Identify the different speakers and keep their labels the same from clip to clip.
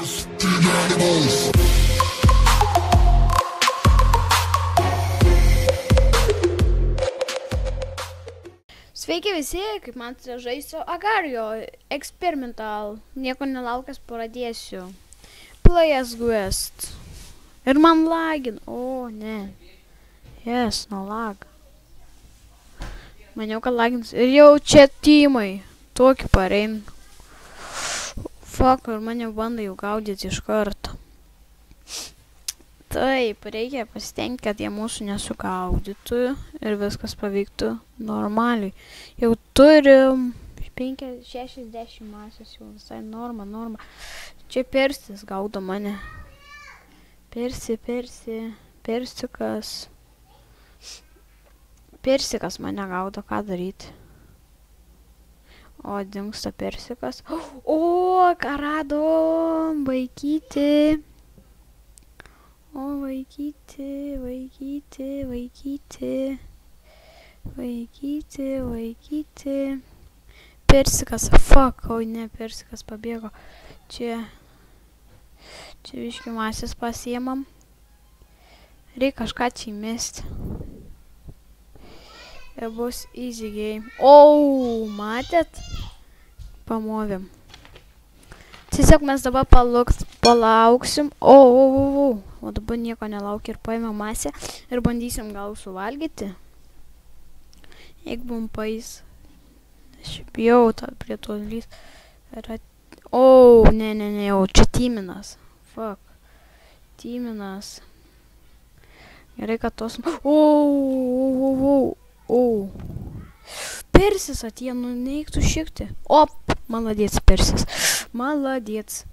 Speaker 1: Sveiki visi, kaip matote, žaisiu Agario Experimental. Nieko nelaukęs pradėsiu. Play as Guest. Ir man lagin. O, ne. Yes, no lag. Maniau, kad lagins. Ir jau čia teamai. Tokį parein. Fuck, ir mane bando jau gaudyti iš karto. Taip, reikia pasitengti, kad jie mūsų nesugaudytų ir viskas pavyktų normaliai. Jau turim 60 masės, jau visai norma. Čia Persis gaudo mane. Persikas mane gaudo, ką daryti. O, dingsta Persikas. O, ką radom, vaikyti. O, vaikyti. Persikas, fuck, oi ne, Persikas pabėgo. Čia viškių masės pasiemam. Reikia kažką čia įmesti. Ir bus easy game. O, matėt? Pamovėm. Tiesiog mes dabar palauksim. O dabar nieko nelaukia ir paėmė masę ir bandysim gal suvalgyti. Jeigu bum país. Aš bijau prie to lys. O, ne, jau čia Timinas. Fuck. Timinas. Gerai, kad tos... O. Persis atėjo, neiktų šikti. Op, maladėts Persis. Maladėts.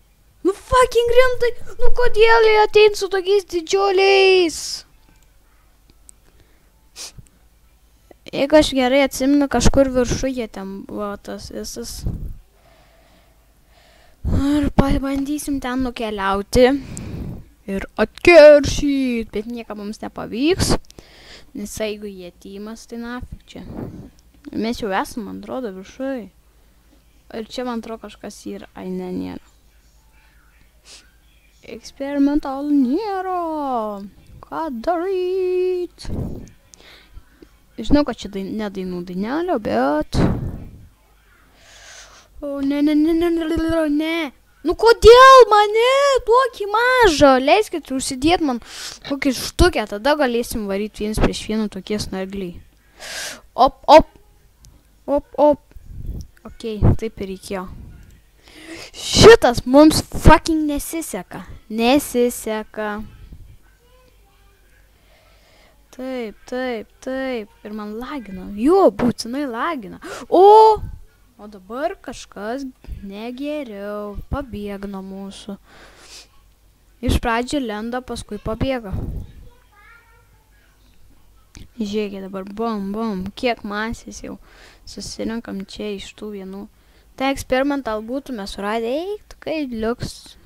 Speaker 1: Nu fucking rimtai, nu kodėl jie atein su tokiais didžiuliais? Jeigu aš gerai atsimenu, kažkur viršuje ten buvo tas visas. Ir pabandysim ten nukeliauti. Ir atkeršyt, bet nieko mums nepavyks. Nes jeigu jie tymas, tai nafik čia. Mes jau esam, man atrodo, viršuje. Ir čia, man atrodo, kažkas yra. Ai, ne, nėra. Experimental nėra. Ką daryt? Žinau, kad čia nedainų dainelio, bet... O, ne. Nu, kodėl mane tokį mažą? Leiskit užsidėt man kokį štukę, tada galėsim varyti vienas prieš vieną tokie snargliai. Op. Ok, taip ir reikėjo. Šitas mums fucking nesiseka. Taip. Ir man lagina. Jo, būtinai lagina. O dabar kažkas negeriau. Pabėga nuo mūsų. Iš pradžių lenda, paskui pabėga. Žiūrėkit dabar, bum. Kiek masės jau susirinkam čia iš tų vienų. Tai Experimental būtume suradę, eiktų, kaip liuks.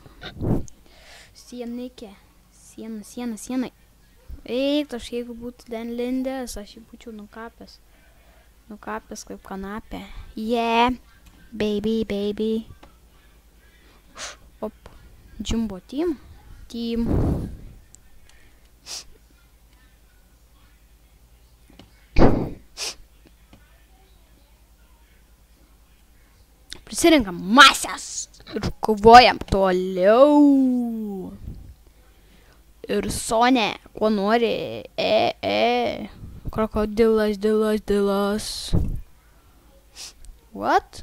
Speaker 1: Sienikė. Siena. Eiktų, aš jeigu būtų ten lindęs, aš jį būčiau nukapęs. Nukapęs kaip kanapė. Yeah, baby. Op, Jumbo team. Prisirinkam masės ir kovojam toliau. Ir Sonė, ko nori, krokodilas. What?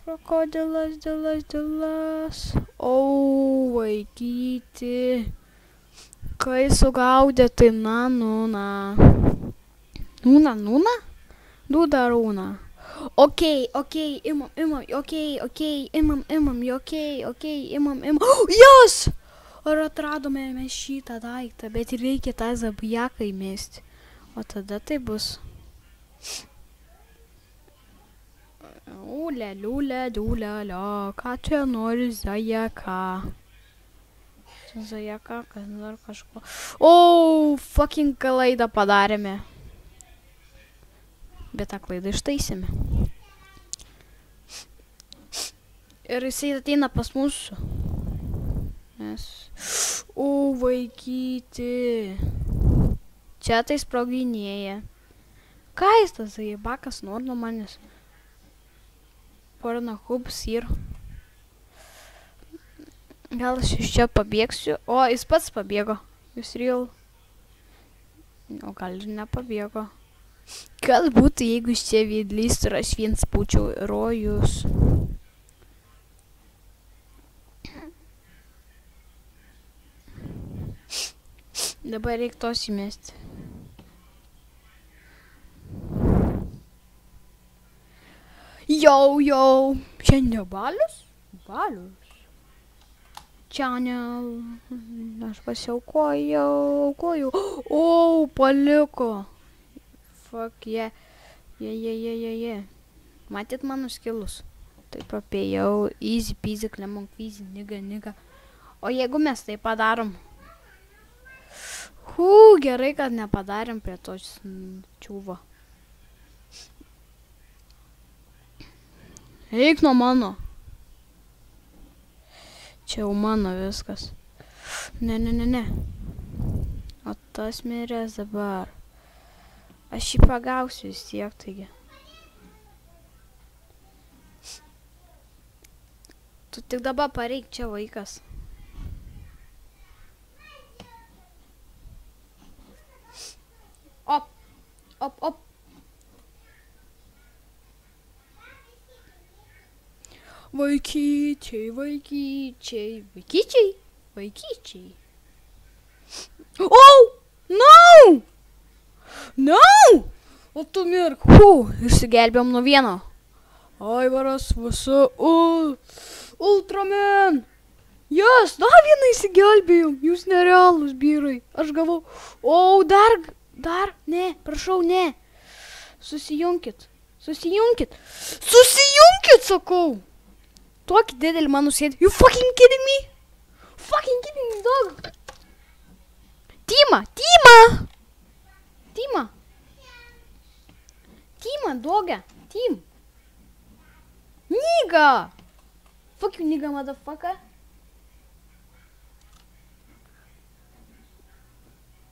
Speaker 1: Krokodilas. O, vaikyti. Kai sugaudė, tai Nūna. Dūdarūna. Ok, imam. Jos! Ar atradome mes šitą daiktą, bet reikia tą zabijaką įmesti. O tada tai bus. Liulia, ką čia nori zajaka? Zajaka, kas dar kažko. O, fucking klaidą padarėme. Bet tą klaidą ištaisėme. Ir jisai ateina pas mūsų. O, vaikyti. Čia tai sproginėja. Ką jis tas zajebakas nori nuo manęs? Porno hubs ir. Gal aš iš čia pabėgsiu. O, jis pats pabėgo. Jūs real. O gal ir nepabėgo. Kas būtų, jeigu iš čia vidlys ir aš viens būčiau rojus. Dabar reik tos įmesti. Jau. Šiandien balius? Balius. Channel. Aš pasiaukojau. O, paliko. Fuck, yeah. Matėt mano skilus? Taip apėjau. Easy peasy, lemon peasy, niga. O jeigu mes tai padarom? Gerai, kad nepadarėm prie tos čiūvo. Eik nuo mano. Čia jau mano viskas. Ne. O tas miręs dabar. Aš jį pagausiu vis tiek, taigi. Tu tik dabar pareik čia vaikas. Op. Vaikyčiai. Oh! No! O tu mirk. Išsigelbėjom nuo vieno. Aivaras visu. Ultraman. Yes, dar vieną įsigelbėjom. Jūs nerealūs vyrai. Aš gavau. O, dar. Ne, prašau, ne. Susijunkit, sakau. Tokį didelį mano sėdį. You fucking kidding me? Fucking kidding me, dog. Tima, doga. Tim. Niga. Fuck you, nigga, motherfucker.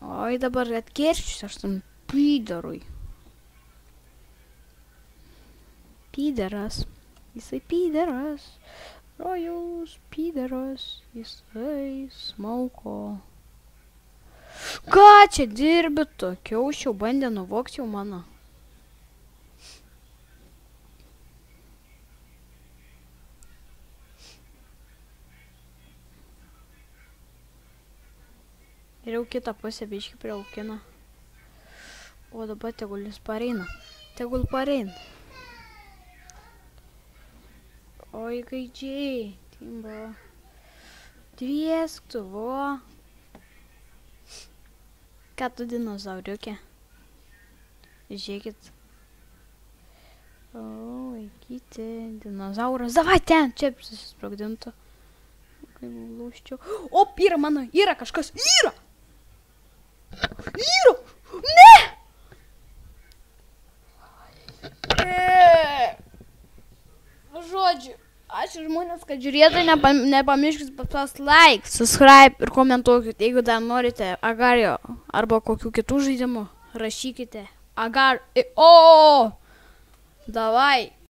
Speaker 1: Oi, dabar atkerščius aš tam pydarui. Pydaras. Jisai pydaras. Rojus pydaras. Jisai smauko. Ką čia dirbi tu? Kiaušiau bandė nuvokti jau mano. Ir jau kitą pusę biškį priaukina. O dabar tegul jis pareina. Oi, gaidžiai. Timbo. Dviesk tu, vo. Ką tu dinozauriukė? Žiūrėkit. O, vaikyti. Dinozauras. Davai ten. Čia susisprogdintų. Kaip lūščiau. O, yra kažkas. Yra! Ne! Žodžiu, ačiū žmonės, kad žiūrėjote, nepamirškit paspausti like, subscribe ir komentuokit, jeigu dar norite Agario arba kokių kitų žaidimų, rašykite Davai!